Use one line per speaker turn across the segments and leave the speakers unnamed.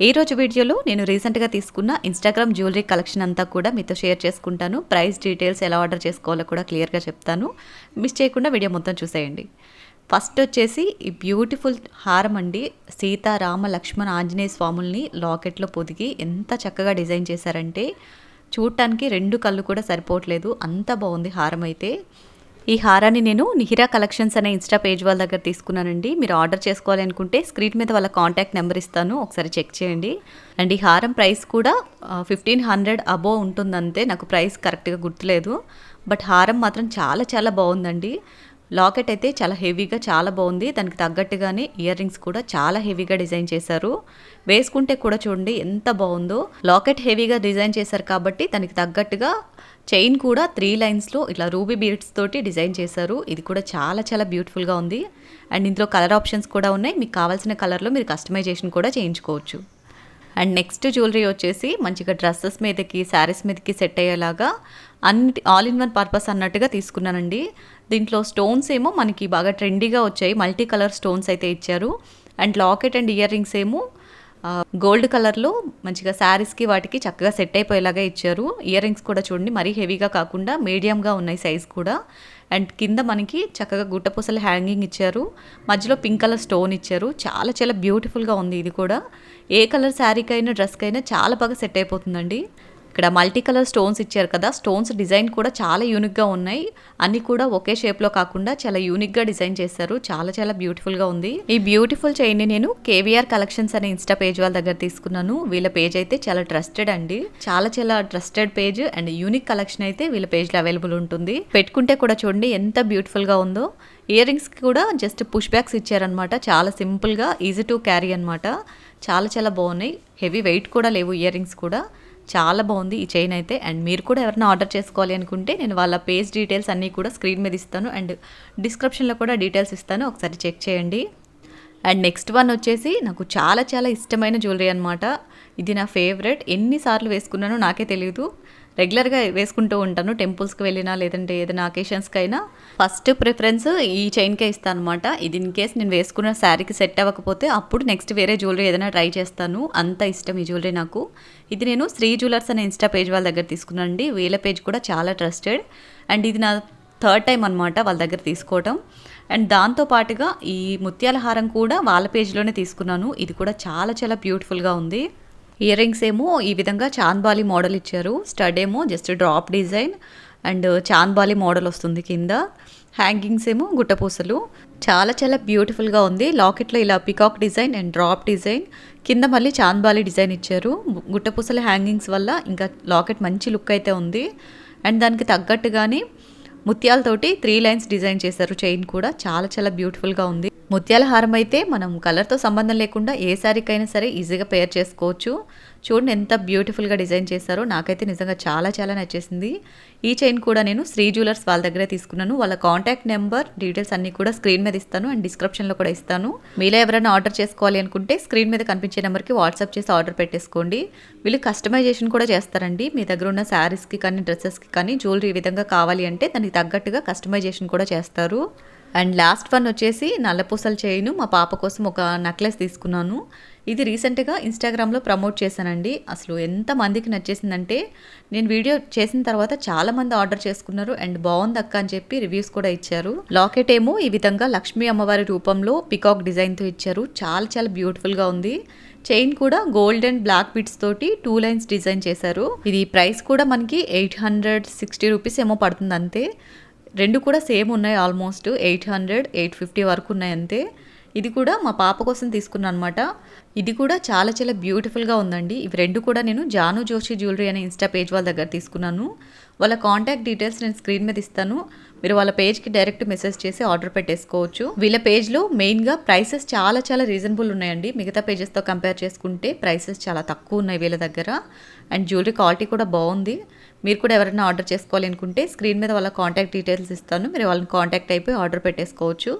ఈరోజు వీడియోలో నేను రీసెంట్గా తీసుకున్న ఇన్స్టాగ్రామ్ జ్యువెలరీ కలెక్షన్ అంతా కూడా మీతో షేర్ చేసుకుంటాను. ప్రైస్ డీటెయిల్స్ ఎలా ఆర్డర్ చేసుకోవాలో కూడా క్లియర్గా చెప్తాను. మిస్ చేయకుండా వీడియో మొత్తం చూసేయండి. ఫస్ట్ వచ్చేసి ఈ బ్యూటిఫుల్ హారం అండి. సీత రామ లక్ష్మణ ఆంజనేయ స్వాముల్ని లాకెట్లో పొదిగి ఎంత చక్కగా డిజైన్ చేశారంటే చూడటానికి రెండు కళ్ళు కూడా సరిపోవట్లేదు, అంత బాగుంది హారం అయితే. ఈ హారాన్ని నేను నిహిరా కలెక్షన్స్ అనే ఇన్స్టా పేజ్ వాళ్ళ దగ్గర తీసుకున్నానండి. మీరు ఆర్డర్ చేసుకోవాలి అనుకుంటే స్క్రీన్ మీద వాళ్ళ కాంటాక్ట్ నెంబర్ ఇస్తాను, ఒకసారి చెక్ చేయండి. అండ్ ఈ హారం ప్రైస్ కూడా 1500 అబోవ్ ఉంటుందంతే. నాకు ప్రైస్ కరెక్ట్గా గుర్తులేదు, బట్ హారం మాత్రం చాలా చాలా బాగుందండి. లాకెట్ అయితే చాలా హెవీగా చాలా బాగుంది. దానికి తగ్గట్టుగానే ఇయర్ రింగ్స్ కూడా చాలా హెవీగా డిజైన్ చేశారు. వేసుకుంటే కూడా చూడండి ఎంత బాగుందో. లాకెట్ హెవీగా డిజైన్ చేశారు కాబట్టి దానికి తగ్గట్టుగా చైన్ కూడా 3 లైన్స్లో ఇట్లా రూబీ బీడ్స్ తోటి డిజైన్ చేశారు. ఇది కూడా చాలా చాలా బ్యూటిఫుల్గా ఉంది. అండ్ ఇందులో కలర్ ఆప్షన్స్ కూడా ఉన్నాయి. మీకు కావాల్సిన కలర్లో మీరు కస్టమైజేషన్ కూడా చేయించుకోవచ్చు. అండ్ నెక్స్ట్ జ్యువెలరీ వచ్చేసి మంచిగా డ్రెస్సెస్ మీదకి శారీస్ మీదకి సెట్ అయ్యేలాగా అన్ని ఆల్ ఇన్ వన్ పర్పస్ అన్నట్టుగా తీసుకున్నానండి. దీంట్లో స్టోన్స్ ఏమో మనకి బాగా ట్రెండీగా వచ్చాయి, మల్టీ కలర్ స్టోన్స్ అయితే ఇచ్చారు. And locket and ear rings ఏమో గోల్డ్ కలర్లో మంచిగా శారీస్కి వాటికి చక్కగా సెట్ అయిపోయేలాగా ఇచ్చారు. ఇయర్ రింగ్స్ కూడా చూడండి మరీ హెవీగా కాకుండా మీడియంగా ఉన్నాయి సైజ్ కూడా. అండ్ కింద మనకి చక్కగా గుట్టపూసల హ్యాంగింగ్ ఇచ్చారు, మధ్యలో పింక్ కలర్ స్టోన్ ఇచ్చారు. చాలా చాలా బ్యూటిఫుల్గా ఉంది. ఇది కూడా ఏ కలర్ శారీకైనా డ్రెస్కైనా చాలా బాగా సెట్ అయిపోతుందండి. ఇక్కడ మల్టీ కలర్ స్టోన్స్ ఇచ్చారు కదా, స్టోన్స్ డిజైన్ కూడా చాలా యూనిక్గా ఉన్నాయి. అన్నీ కూడా ఒకే షేప్లో కాకుండా చాలా యూనిక్గా డిజైన్ చేశారు. చాలా చాలా బ్యూటిఫుల్గా ఉంది. ఈ బ్యూటిఫుల్ చైన్ని నేను కేవీఆర్ కలెక్షన్స్ అనే ఇన్స్టా పేజ్ వాళ్ళ దగ్గర తీసుకున్నాను. వీళ్ళ పేజ్ అయితే చాలా ట్రస్టెడ్ అండి, చాలా చాలా trusted page. And unique collection అయితే వీళ్ళ పేజ్లో అవైలబుల్ ఉంటుంది. పెట్టుకుంటే కూడా చూడండి ఎంత బ్యూటిఫుల్గా ఉందో. ఇయర్ రింగ్స్కి కూడా జస్ట్ పుష్ బ్యాక్స్ ఇచ్చారనమాట, చాలా సింపుల్గా ఈజీ టు క్యారీ అనమాట. చాలా చాలా బాగున్నాయి. హెవీ వెయిట్ కూడా లేవు ఇయర్ రింగ్స్ కూడా. చాలా బాగుంది ఈ చైన్ అయితే. అండ్ మీరు కూడా ఎవరైనా ఆర్డర్ చేసుకోవాలి అనుకుంటే నేను వాళ్ళ పేజ్ డీటెయిల్స్ అన్నీ కూడా స్క్రీన్ మీద ఇస్తాను అండ్ డిస్క్రిప్షన్లో కూడా డీటెయిల్స్ ఇస్తాను, ఒకసారి చెక్ చేయండి. అండ్ నెక్స్ట్ వన్ వచ్చేసి నాకు చాలా చాలా ఇష్టమైన జ్యువెలరీ అనమాట. ఇది నా ఫేవరెట్. ఎన్నిసార్లు వేసుకున్నానో నాకే తెలియదు. రెగ్యులర్గా వేసుకుంటూ ఉంటాను, టెంపుల్స్కి వెళ్ళినా లేదంటే ఏదైనా అకేషన్స్కి అయినా ఫస్ట్ ప్రిఫరెన్స్ ఈ చైన్కే ఇస్తాను అనమాట. ఇది ఇన్ కేస్ నేను వేసుకున్న శారీకి సెట్ అవ్వకపోతే అప్పుడు నెక్స్ట్ వేరే జ్యువెలరీ ఏదైనా ట్రై చేస్తాను. అంత ఇష్టం ఈ జ్యువెలరీ నాకు. ఇది నేను శ్రీ జ్యువెలర్స్ అనే ఇన్స్టా పేజ్ వాళ్ళ దగ్గర తీసుకున్నానండి. వీళ్ళ పేజ్ కూడా చాలా ట్రస్టెడ్. అండ్ ఇది నా 3rd టైం అనమాట వాళ్ళ దగ్గర తీసుకోవటం. అండ్ దాంతోపాటుగా ఈ ముత్యాల హారం కూడా వాళ్ళ పేజ్లోనే తీసుకున్నాను. ఇది కూడా చాలా చాలా బ్యూటిఫుల్గా ఉంది. ఇయర్ రింగ్స్ ఏమో ఈ విధంగా చాంద్బాలి మోడల్ ఇచ్చారు. స్టడ్ ఏమో just drop design and chandbali model వస్తుంది కింద. హ్యాంగింగ్స్ ఏమో గుట్టపూసలు. చాలా చాలా బ్యూటిఫుల్గా ఉంది. లాకెట్లో ఇలా peacock design and drop design, కింద మళ్ళీ చాంద్బాలి డిజైన్ ఇచ్చారు. గుట్టపూసల హ్యాంగింగ్స్ వల్ల ఇంకా లాకెట్ మంచి లుక్ అయితే ఉంది. అండ్ దానికి తగ్గట్టుగానే ముత్యాలతోటి 3 లైన్స్ డిజైన్ చేశారు. చైన్ కూడా చాలా చాలా బ్యూటిఫుల్గా ఉంది. ముత్యాల హారం అయితే మనం కలర్తో సంబంధం లేకుండా ఏ శారీకైనా సరే ఈజీగా పేర్ చేసుకోవచ్చు. చూడండి ఎంత బ్యూటిఫుల్గా డిజైన్ చేశారో. నాకైతే నిజంగా చాలా చాలా నచ్చేసింది. ఈ చైన్ కూడా నేను శ్రీ జ్యువెలర్స్ వాళ్ళ దగ్గరే తీసుకున్నాను. వాళ్ళ కాంటాక్ట్ నెంబర్ డీటెయిల్స్ అన్నీ కూడా స్క్రీన్ మీద ఇస్తాను అండ్ డిస్క్రిప్షన్లో కూడా ఇస్తాను. మీలో ఎవరైనా ఆర్డర్ చేసుకోవాలి అనుకుంటే స్క్రీన్ మీద కనిపించే నెంబర్కి వాట్సాప్ చేసి ఆర్డర్ పెట్టేసుకోండి. వీళ్ళు కస్టమైజేషన్ కూడా చేస్తారండి. మీ దగ్గర ఉన్న శారీస్కి కానీ డ్రెస్సెస్కి కానీ జ్యువెలరీ ఈ విధంగా కావాలి అంటే దానికి తగ్గట్టుగా కస్టమైజేషన్ కూడా చేస్తారు. అండ్ లాస్ట్ వన్ వచ్చేసి నల్లపూసల చైన్. మా పాప కోసం ఒక నెక్లెస్ తీసుకున్నాను. ఇది రీసెంట్గా ఇన్స్టాగ్రామ్లో ప్రమోట్ చేశానండి. అసలు ఎంతమందికి నచ్చేసిందంటే నేను వీడియో చేసిన తర్వాత చాలామంది ఆర్డర్ చేసుకున్నారు అండ్ బాగుంది అక్క అని చెప్పి రివ్యూస్ కూడా ఇచ్చారు. లాకెట్ ఏమో ఈ విధంగా లక్ష్మీ అమ్మవారి రూపంలో పికాక్ డిజైన్తో ఇచ్చారు. చాలా చాలా బ్యూటిఫుల్గా ఉంది. చైన్ కూడా గోల్డ్ అండ్ బ్లాక్ బిట్స్ తోటి 2 లైన్స్ డిజైన్ చేశారు. ఇది ప్రైస్ కూడా మనకి 860 రూపీస్ ఏమో పడుతుంది అంతే. రెండు కూడా సేమ్ ఉన్నాయి, ఆల్మోస్ట్ 800, 850 వరకు ఉన్నాయి అంతే. ఇది కూడా మా పాప కోసం తీసుకున్నాను అనమాట. ఇది కూడా చాలా చాలా బ్యూటిఫుల్గా ఉందండి. ఇవి రెండు కూడా నేను జాను జోషి జ్యువెలరీ అనే ఇన్స్టా పేజ్ వాళ్ళ దగ్గర తీసుకున్నాను. వాళ్ళ కాంటాక్ట్ డీటెయిల్స్ నేను స్క్రీన్ మీద ఇస్తాను. మీరు వాళ్ళ పేజ్కి డైరెక్ట్ మెసేజ్ చేసి ఆర్డర్ పెట్టేసుకోవచ్చు. వీళ్ళ పేజ్లో మెయిన్గా ప్రైసెస్ చాలా చాలా రీజనబుల్ ఉన్నాయండి. మిగతా పేజెస్తో కంపేర్ చేసుకుంటే ప్రైసెస్ చాలా తక్కువ ఉన్నాయి వీళ్ళ దగ్గర. అండ్ జ్యువెలరీ క్వాలిటీ కూడా బాగుంది. మీరు కూడా ఎవరైనా ఆర్డర్ చేసుకోవాలి అనుకుంటే స్క్రీన్ మీద వాళ్ళ కాంటాక్ట్ డీటెయిల్స్ ఇస్తాను. మీరు వాళ్ళని కాంటాక్ట్ అయిపోయి ఆర్డర్ పెట్టేసుకోవచ్చు.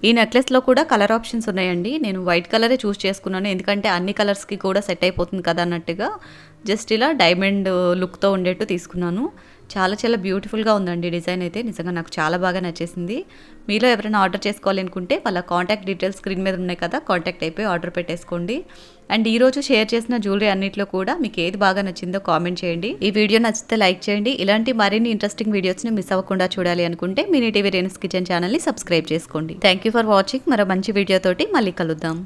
ఈ నెక్లెస్లో కూడా కలర్ ఆప్షన్స్ ఉన్నాయండి. నేను వైట్ కలరే చూస్ చేసుకున్నాను, ఎందుకంటే అన్ని కలర్స్కి కూడా సెట్ అయిపోతుంది కదా అన్నట్టుగా. జస్ట్ ఇలా డైమండ్ లుక్తో ఉండేట్టు తీసుకున్నాను. చాలా చాలా బ్యూటిఫుల్గా ఉందండి డిజైన్ అయితే. నిజంగా నాకు చాలా బాగా నచ్చేసింది. మీలో ఎవరైనా ఆర్డర్ చేసుకోవాలి అనుకుంటే వాళ్ళ కాంటాక్ట్ డీటెయిల్స్ స్క్రీన్ మీద ఉన్నాయి కదా, కాంటాక్ట్ అయిపోయి ఆర్డర్ పెట్టేసుకోండి. అండ్ ఈరోజు షేర్ చేసిన జ్యువెలరీ అన్నిట్లో కూడా మీకు ఏది బాగా నచ్చిందో కామెంట్ చేయండి. ఈ వీడియో నచ్చితే లైక్ చేయండి. ఇలాంటి మరిన్ని ఇంట్రెస్టింగ్ వీడియోస్ని మిస్ అవ్వకుండా చూడాలి అనుకుంటే మినీ టీవీ రేణుస్ కిచెన్ ఛానల్ని సబ్స్క్రైబ్ చేసుకోండి. Thank you for watching. మరో మంచి వీడియోతోటి మళ్ళీ కలుద్దాం.